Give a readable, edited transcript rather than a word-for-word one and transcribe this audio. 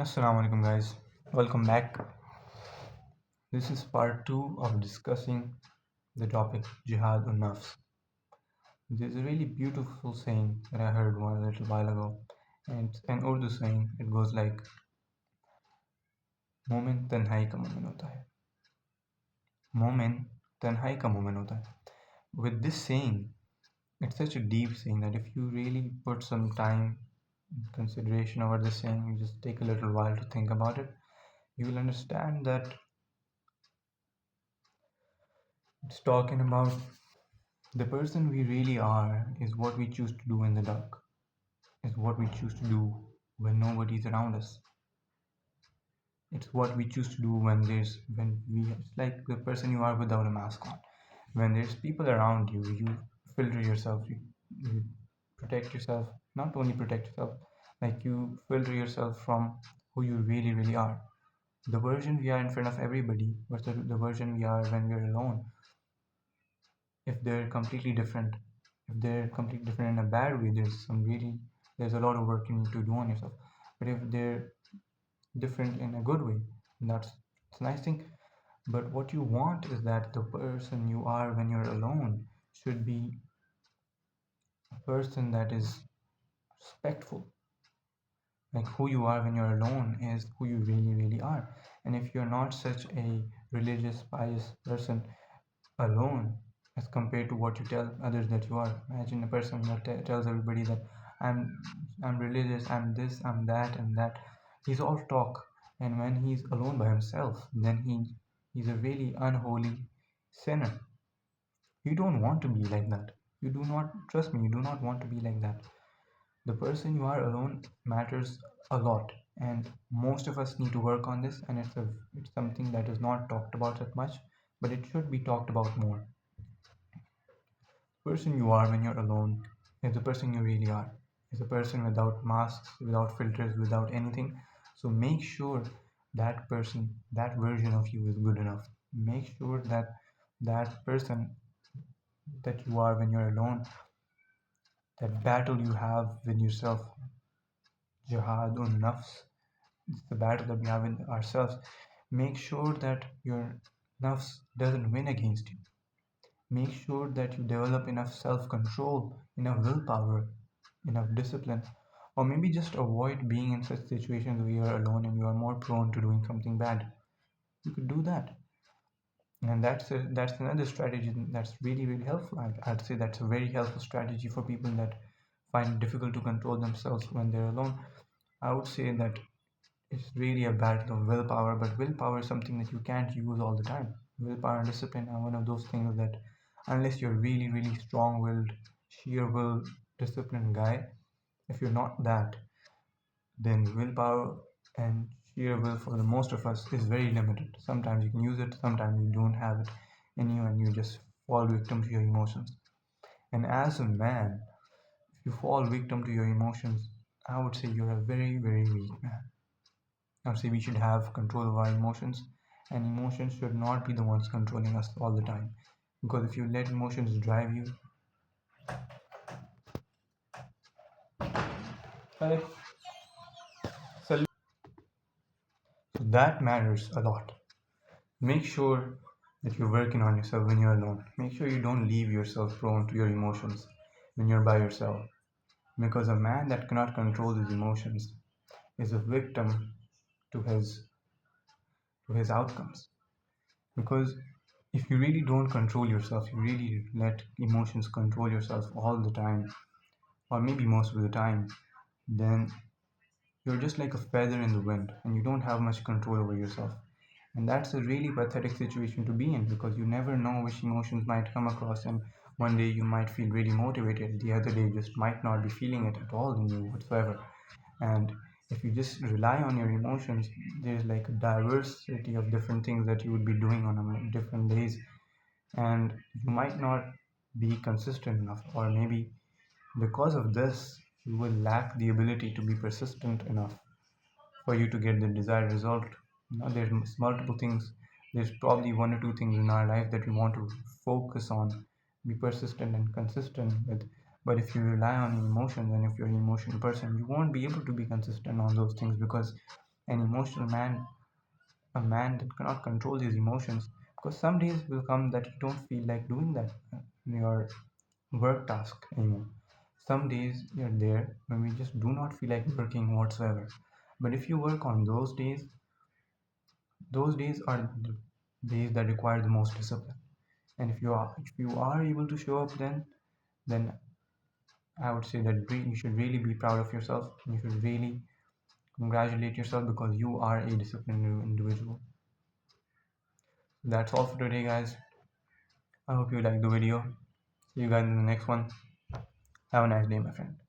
Assalamu alaikum, guys. Welcome back. This is part 2 of discussing the topic Jihad or Nafs. There's a really beautiful saying that I heard one little while ago, and it's an Urdu saying. It goes like, मोमिन तन्हाई का मोमिन होता है. मोमिन तन्हाई का मोमिन होता है. With this saying, it's such a deep saying that if you really put some time and consideration over this saying, you just take a little while to think about it, you will understand that it's talking about the person we really are is what we choose to do in the dark, is what we choose to do when nobody's around us. It's what we choose to do it's like the person you are without a mask on. When there's people around you, you filter yourself, you protect yourself, not only protect yourself, like you filter yourself from who you really, really are. The version we are in front of everybody versus the version we are when we're alone, if they're completely different, if they're completely different in a bad way, there's a lot of work you need to do on yourself. But if they're different in a good way, that's it's a nice thing. But what you want is that the person you are when you're alone should be a person that is respectful. Like who you are when you're alone is who you really, really are. And if you're not such a religious, pious person alone as compared to what you tell others that you are. Imagine a person that tells everybody that I'm I'm religious, I'm this, I'm that, and that. He's all talk, and when he's alone by himself, then he's a really unholy sinner. You don't want to be like that. You do not trust me. You do not want to be like that. The person you are alone matters a lot, and most of us need to work on this. And it's something that is not talked about that much, but it should be talked about more. Person you are when you're alone is the person you really are. Is a person without masks, without filters, without anything. So make sure that person, that version of you is good enough. Make sure that that person that you are when you're alone, that battle you have with yourself, jihad or nafs, it's the battle that we have in ourselves. Make sure that your nafs doesn't win against you. Make sure that you develop enough self control, enough willpower, enough discipline, or maybe just avoid being in such situations where you are alone and you are more prone to doing something bad. You could do that. And that's another strategy that's really, really helpful. I'd say that's a very helpful strategy for people that find it difficult to control themselves when they're alone. I would say that it's really a battle of willpower, but willpower is something that you can't use all the time. Willpower and discipline are one of those things that, unless you're really, really strong willed, sheer will, disciplined guy, if you're not that, then willpower and sheer will for the most of us is very limited. Sometimes you can use it, sometimes you don't have it in you, and you just fall victim to your emotions. And as a man, if you fall victim to your emotions, I would say you're a very, very weak man. I would say we should have control of our emotions, and emotions should not be the ones controlling us all the time. Because if you let emotions drive you, correct? So that matters a lot. Make sure that you're working on yourself when you're alone. Make sure you don't leave yourself prone to your emotions when you're by yourself. Because a man that cannot control his emotions is a victim to his outcomes. Because if you really don't control yourself, you really let emotions control yourself all the time, or maybe most of the time, then you're just like a feather in the wind and you don't have much control over yourself. And that's a really pathetic situation to be in because you never know which emotions might come across, and one day you might feel really motivated, the other day you just might not be feeling it at all in you whatsoever. And if you just rely on your emotions, there's like a diversity of different things that you would be doing on different days, and you might not be consistent enough, or maybe because of this you will lack the ability to be persistent enough for you to get the desired result. There's multiple things. There's probably one or two things in our life that we want to focus on, be persistent and consistent with. But if you rely on emotions, and if you're an emotional person, you won't be able to be consistent on those things because An emotional man, a man that cannot control his emotions, because some days will come that you don't feel like doing that your work task anymore. Some days you're there when we just do not feel like working whatsoever. But if you work on those days are the days that require the most discipline. And if you are able to show up, then I would say that you should really be proud of yourself. You should really congratulate yourself because you are a disciplined individual. That's all for today, guys. I hope you liked the video. See you guys in the next one. Have a nice day, my friend.